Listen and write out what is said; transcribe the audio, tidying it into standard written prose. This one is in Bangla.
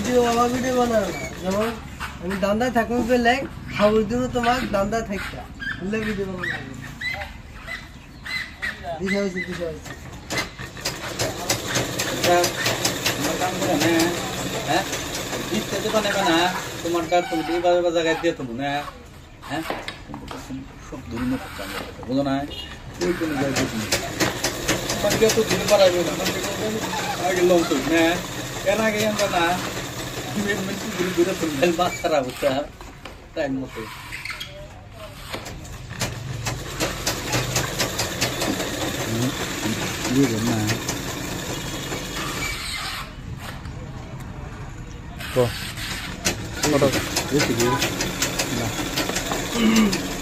ভিডিও বানাও না যেমন আমি দান্দায় থাকবো পেলে খাবার দিব তোমার দান্দায় থাকতা বললে ভিডিও বানাবো দিশা হয়েছে আমার কাম করে না হ্যাঁ দিতে তো বানাবে না তোমার কাজ তুমি বাজার জায়গায় দিয়ে তো না হ্যাঁ সব ধরনের কাম করতে বুঝো না তুই কোনো জায়গায় তুমি সঙ্গে তো দিতে পারবে না আগে লোক তো না কেন আগে আমরা না মেন ঘুরে ঘুরে তো মেল বাস খারাপ হচ্ছে টাইম মতো না Kok? Kok? Itu dia. Nah.